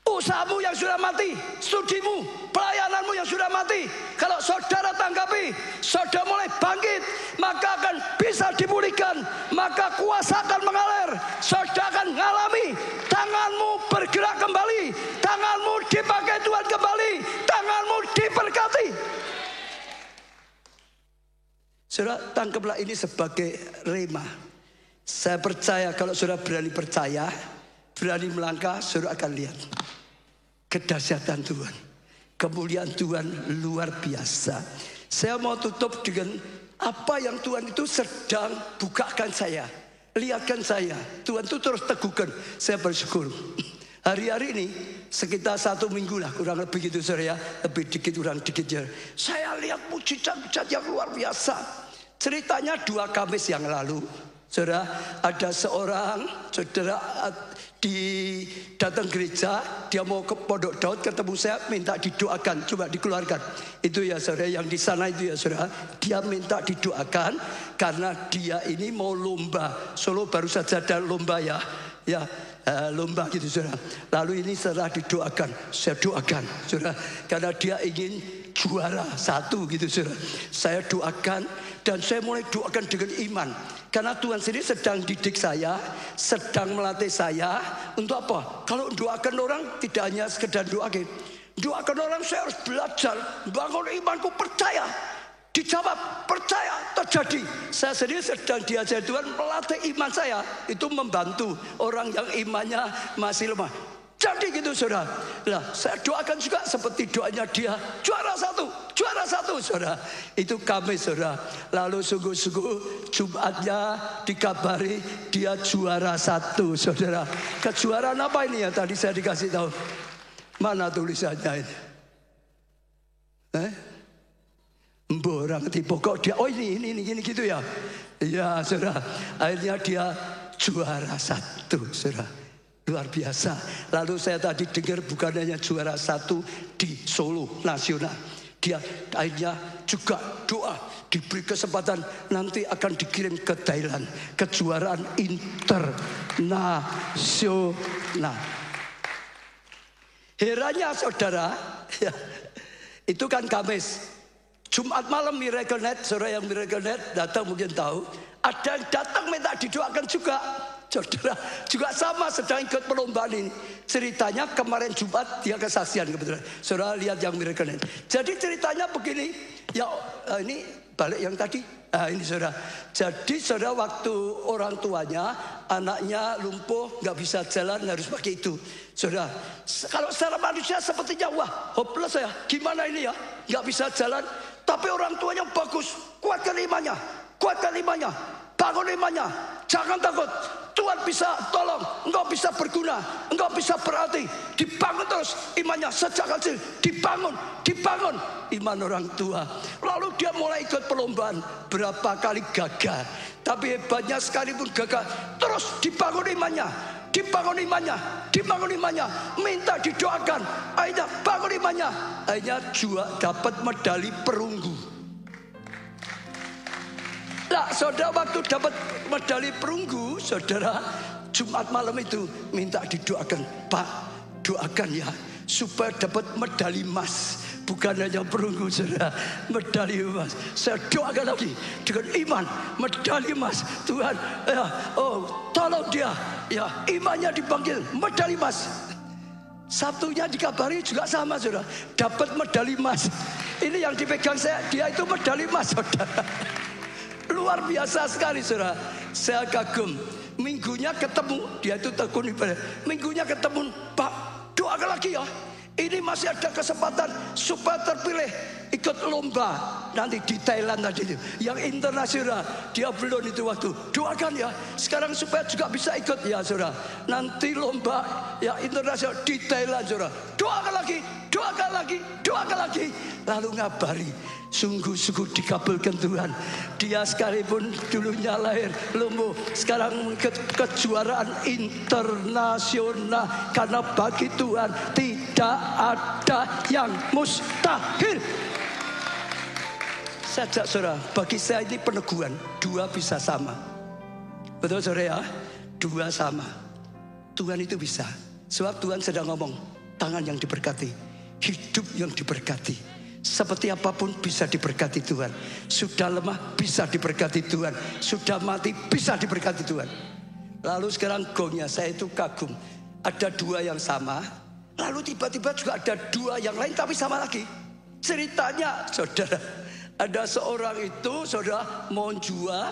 Usahamu yang sudah mati, studimu, pelayananmu yang sudah mati, kalau saudara tanggapi, saudara mulai bangkit, maka akan bisa dipulihkan, maka kuasa akan mengalir, saudara akan mengalami tanganmu bergerak kembali, tanganmu dipakai Tuhan kembali, tanganmu diberkati. Saudara, tangkaplah ini sebagai rema. Saya percaya kalau saudara berani percaya, berani melangkah, saudara akan lihat kedahsyatan Tuhan, kemuliaan Tuhan luar biasa. Saya mau tutup dengan apa yang Tuhan itu sedang bukakan saya, lihatkan saya. Tuhan itu terus teguhkan. Saya bersyukur. Hari-hari ini sekitar 1 minggu lah, kurang lebih gitu, saudara ya, lebih dikit kurang dikit ya. Saya lihat mujizat-mujizat yang luar biasa. Ceritanya 2 Kamis yang lalu, saudara, ada seorang saudara datang gereja, dia mau ke Pondok Daud, ketemu saya, minta didoakan, coba dikeluarkan. Itu ya saudara, yang di sana itu ya saudara, dia minta didoakan karena dia ini mau lomba. Solo baru saja ada lomba ya, lomba gitu saudara. Lalu ini setelah didoakan, saya doakan saudara, karena dia ingin juara 1 gitu saudara. Saya doakan dan saya mulai doakan dengan iman. Karena Tuhan sendiri sedang didik saya, sedang melatih saya untuk apa? Kalau doakan orang tidak hanya sekedar doakan. Doakan orang saya harus belajar, bangun imanku, percaya. Dijawab, percaya, terjadi. Saya sendiri sedang diajar Tuhan melatih iman saya. Itu membantu orang yang imannya masih lemah. Jadi gitu saudara. Nah, saya doakan juga seperti doanya dia. Juara satu saudara. Itu kami saudara. Lalu sungguh-sungguh Jumatnya dikabari dia juara 1 saudara. Kejuaraan apa ini ya tadi saya dikasih tahu? Mana tulisannya ini? Orang tipe kok dia, oh ini gitu ya. Ya saudara, akhirnya dia juara 1 saudara. Luar biasa. Lalu saya tadi dengar bukan hanya juara 1 di Solo nasional. Dia akhirnya juga doa, diberi kesempatan nanti akan dikirim ke Thailand. Kejuaraan internasional. Heranya saudara, ya, itu kan Kamis. Jumat malam Miracle Net, saudara yang Miracle Net datang mungkin tahu. Ada yang datang minta didoakan juga. Saudara juga sama sedang ikut perlombaan ini. Ceritanya kemarin Jumat dia kesaksian kebetulan. Saudara lihat yang Miracle Net. Jadi ceritanya begini. Ya ini balik yang tadi. Ini saudara. Jadi saudara waktu orang tuanya anaknya lumpuh nggak bisa jalan harus pakai itu. Saudara, kalau secara manusia sepertinya wah hopeless ya. Gimana ini ya? Nggak bisa jalan. Tapi orang tuanya bagus, kuatkan imannya, bangun imannya, jangan takut. Tuhan bisa tolong, engkau bisa berguna, engkau bisa berarti. Dibangun terus imannya sejak kecil, dibangun iman orang tua. Lalu dia mulai ikut perlombaan, berapa kali gagal. Tapi hebatnya sekalipun gagal, terus dibangun imannya, minta didoakan, akhirnya bangun imannya, akhirnya juga dapat medali perunggu. Nah, saudara waktu dapat medali perunggu, saudara Jumat malam itu minta didoakan, Pak, doakan ya supaya dapat medali emas. Bukan hanya perunggu saudara, medali emas. Saya doakan lagi dengan iman, medali emas. Tuhan, ya, tolong dia, ya, imannya dipanggil medali emas. Sabtunya dikabari juga sama saudara, dapat medali emas. Ini yang dipegang saya, dia itu medali emas saudara. Luar biasa sekali saudara. Saya kagum. Minggunya ketemu, dia itu tekun ibadah. Minggunya ketemu, Pak, doakan lagi ya. Ini masih ada kesempatan supaya terpilih ikut lomba nanti di Thailand tadi itu. Yang internasional, dia belum itu waktu. Doakan ya, sekarang supaya juga bisa ikut ya saudara. Nanti lomba ya internasional di Thailand saudara. Doakan lagi. Lalu ngabari, sungguh-sungguh dikabulkan Tuhan. Dia sekalipun dulunya lahir lumpuh, sekarang ikut kejuaraan internasional. Karena bagi Tuhan tidak ada yang mustahil. Sajak saudara, bagi saya ini peneguhan, 2 bisa sama. Betul saudara ya? 2 sama. Tuhan itu bisa. Sebab Tuhan sedang ngomong, tangan yang diberkati, hidup yang diberkati. Seperti apapun bisa diberkati Tuhan. Sudah lemah bisa diberkati Tuhan. Sudah mati bisa diberkati Tuhan. Lalu sekarang gongnya saya itu kagum. Ada 2 yang sama. Lalu tiba-tiba juga ada 2 yang lain tapi sama lagi. Ceritanya saudara, ada seorang itu saudara mau jual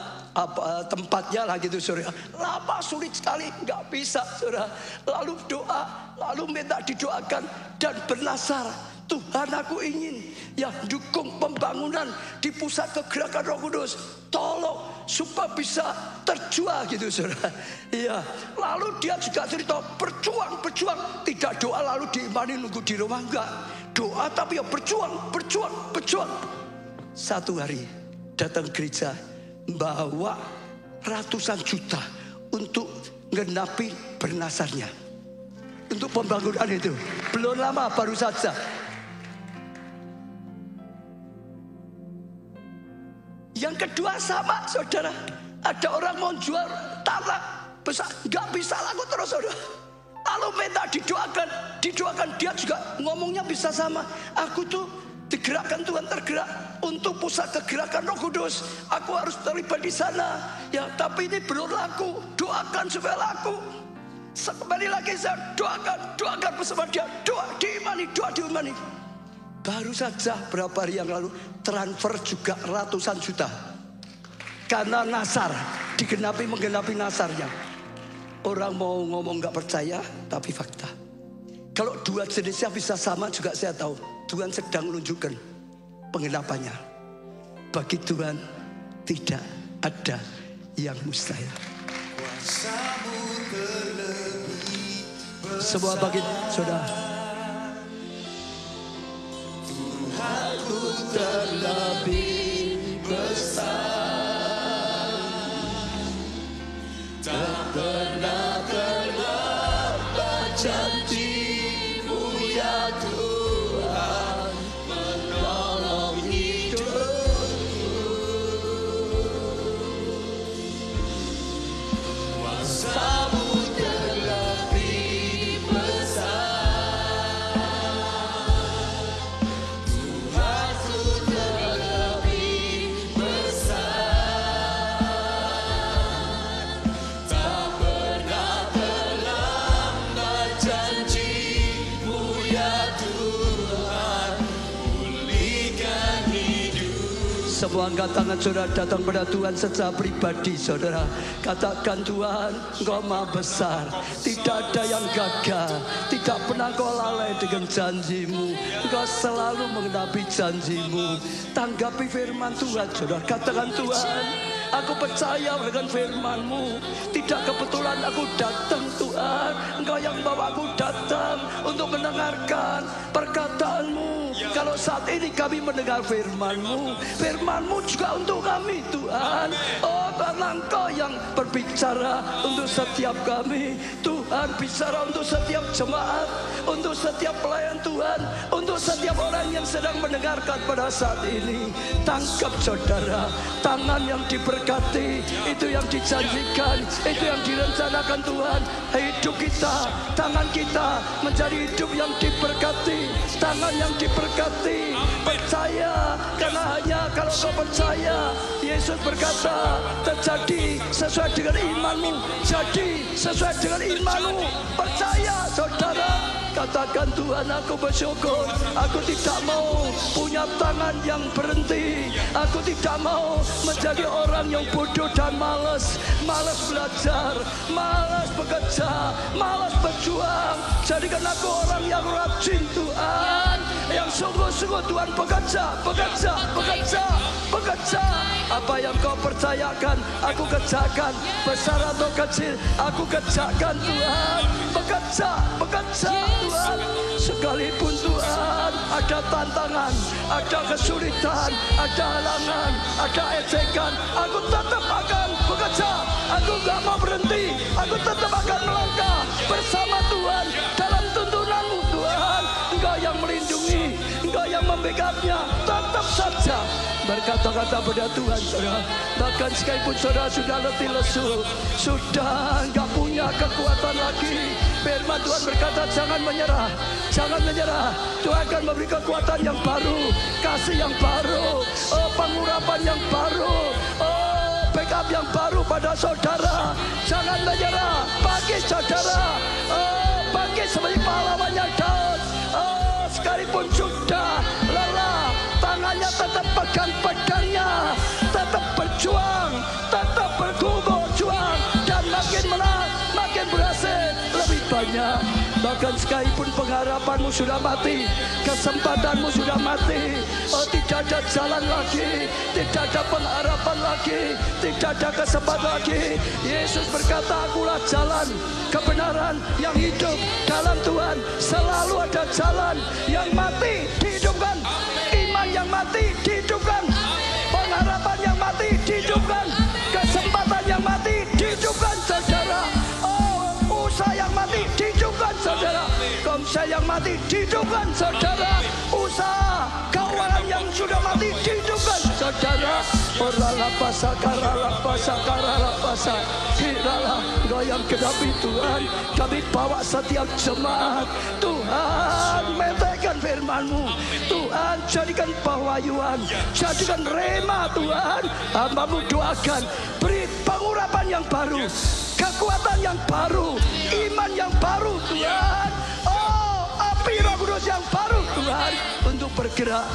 tempatnya lah gitu saudara. Lama sulit sekali, nggak bisa saudara. Lalu doa, lalu minta didoakan dan bernasar, Tuhan aku ingin ya dukung pembangunan di pusat kegerakan Roh Kudus. Tolong supaya bisa terjual gitu saudara. Iya. Lalu dia juga cerita berjuang. Tidak doa lalu diimani nunggu di rumah, enggak. Doa tapi ya berjuang. Satu hari datang gereja bawa ratusan juta untuk ngenapi bernasarnya. Untuk pembangunan itu. Belum lama baru saja. Yang kedua sama saudara, ada orang mau jual tanah besar, nggak bisa laku terus saudara. Lalu minta didoakan, dia juga ngomongnya bisa sama. Aku tuh digerakkan Tuhan, tergerak untuk pusat kegerakan Roh Kudus. Aku harus terlibat di sana. Ya, tapi ini belum laku. Doakan supaya laku. Kembali lagi saya doakan bersama dia. Doa diimani. Baru saja berapa hari yang lalu transfer juga ratusan juta. Karena nasar, menggenapi nasarnya. Orang mau ngomong nggak percaya, tapi fakta. Kalau dua jenisnya bisa sama juga saya tahu. Tuhan sedang menunjukkan penggenapannya. Bagi Tuhan tidak ada yang mustahil. Semua bagi saudara. Tuhanku terlebih besar, tak pernah terlambat janji-Mu ya Tuhan, menolong hidupku. Kuasa-Mu terlebih besar, Tuhanku terlebih besar, tak pernah terlambat janji-Mu ya Tuhan, pulihkan hidup. Semua angkat tangan saudara, datang pada Tuhan secara pribadi saudara. Katakan, Tuhan, Engkau Maha besar, tidak ada yang gagal, tidak pernah Engkau lalai dengan janji-Mu, Engkau selalu menggenapi janji-Mu. Tanggapi firman Tuhan saudara. Katakan, Tuhan, aku percaya dengan firman-Mu. Tidak kebetulan aku datang Tuhan, Engkau yang bawa aku datang untuk mendengarkan perkataan-Mu. Kalau saat ini kami mendengar firman-Mu, firman-Mu juga untuk kami Tuhan. Oh, karena Engkau yang berbicara untuk setiap kami. Tuhan bicara untuk setiap jemaat, untuk setiap pelayan Tuhan, untuk setiap orang yang sedang mendengarkan pada saat ini. Tangkap saudara, tangan yang diberkati, itu yang dijanjikan, itu yang direncanakan Tuhan. Hidup kita, tangan kita menjadi hidup yang diberkati, tangan yang diberkati. Percaya, karena hanya kalau kau percaya, Yesus berkata, terjadi sesuai dengan imanmu, jadi sesuai dengan imanmu. Percaya saudara. Katakan, Tuhan, aku bersyukur. Aku tidak mau punya tangan yang berhenti. Aku tidak mau menjadi orang yang bodoh dan malas. Malas belajar, malas bekerja, malas berjuang. Jadikan aku orang yang rajin Tuhan, yang sungguh-sungguh Tuhan bekerja. Apa yang Kau percayakan, aku kerjakan. Besar atau kecil, aku kerjakan Tuhan. Bekerja Tuhan. Sekalipun Tuhan ada tantangan, ada kesulitan, ada halangan, ada ejekan, aku tetap akan bekerja. Aku gak mau berhenti. Aku tetap akan melangkah bersama Tuhan dalam tuntunanmu Tuhan. Engkau yang melindungi, Engkau yang membackupnya. Tetap saja berkata-kata pada Tuhan saudara. Bahkan sekalipun saudara sudah letih lesu, sudah enggak punya kekuatan lagi, firman Tuhan berkata, jangan menyerah, jangan menyerah. Tuhan akan memberi kekuatan yang baru, kasih yang baru, pengurapan yang baru, backup yang baru pada saudara. Jangan menyerah, bangkit saudara, bangkit seperti pahlawannya Daud. Sekalipun sudah lelah, tangannya tetap pegang pedangnya, tetap berjuang, tetap bergumul juang, dan makin menang, makin berhasil lebih banyak. Bahkan sekalipun pengharapanmu sudah mati, kesempatanmu sudah mati, tidak ada jalan lagi, tidak ada pengharapan lagi, tidak ada kesempatan lagi. Yesus berkata, akulah jalan, kebenaran, yang hidup. Dalam Tuhan selalu ada jalan. Yang mati dihidupkan, iman yang mati dihidupkan, pengharapan yang mati dihidupkan, kesempatan yang mati dihidupkan saudara. Usaha yang mati dihidupkan saudara, komsel yang mati dihidupkan saudara, usaha keuangan yang sudah mati dihidupkan saudara. Oralapasa karalapasa karalapasa kiralah Engkau yang genapi Tuhan. Kami bawa setiap jemaat Tuhan, metekan firman-Mu Tuhan, jadikan pewahyuan, jadikan rema Tuhan. Hamba-Mu doakan, beri pengurapan yang baru, kekuatan yang baru, iman yang baru Tuhan. Oh, api Roh Kudus yang baru Tuhan, untuk bergerak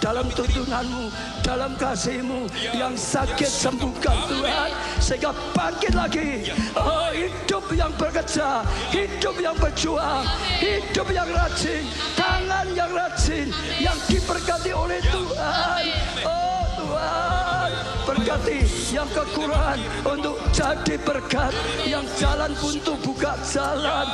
dalam tuntunanmu, dalam kasih-Mu. Yang sakit sembuhkan Tuhan, sehingga bangkit lagi. Oh, hidup yang bekerja, hidup yang berjuang, hidup yang rajin, tangan yang rajin, yang diberkati oleh Tuhan. Oh Tuhan, berkati yang kekurangan untuk jadi berkat, yang jalan buntu buka jalan.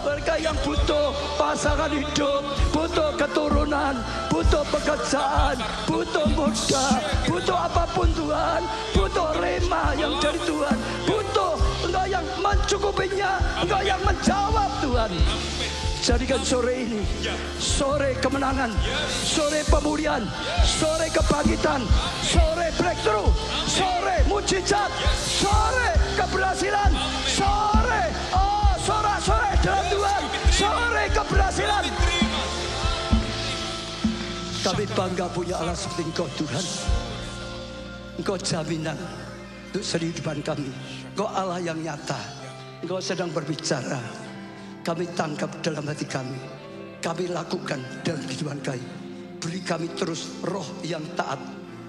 Mereka yang butuh pasangan hidup, butuh keturunan, butuh pekerjaan, butuh modal, butuh apapun Tuhan, butuh rema yang dari Tuhan, butuh Engkau yang mencukupinya, Engkau yang menjawab Tuhan. Jadikan sore ini sore kemenangan, sore pemulihan, sore kebangkitan, sore breakthrough, sore mujizat, sore keberhasilan, sore sore dalam Tuhan, sore keberhasilan. Kami bangga punya Allah seperti Engkau Tuhan. Engkau jaminan untuk kehidupan kami. Engkau Allah yang nyata. Engkau sedang berbicara. Kami tangkap dalam hati kami. Kami lakukan dalam kehidupan kami. Beri kami terus roh yang taat,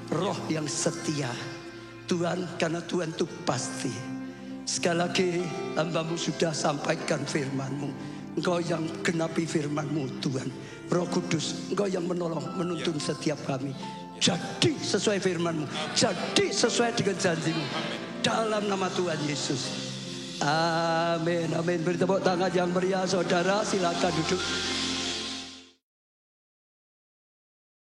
roh yang setia. Tuhan, karena Tuhan itu pasti. Sekali lagi hamba-Mu sudah sampaikan firman-Mu. Engkau yang genapi firman-Mu Tuhan. Roh Kudus, Engkau yang menolong, menuntun setiap kami. Jadi sesuai firman-Mu, jadi sesuai dengan janji-Mu. Dalam nama Tuhan Yesus. Amin, amin. Beri tepuk tangan yang meriah, saudara. Silakan duduk.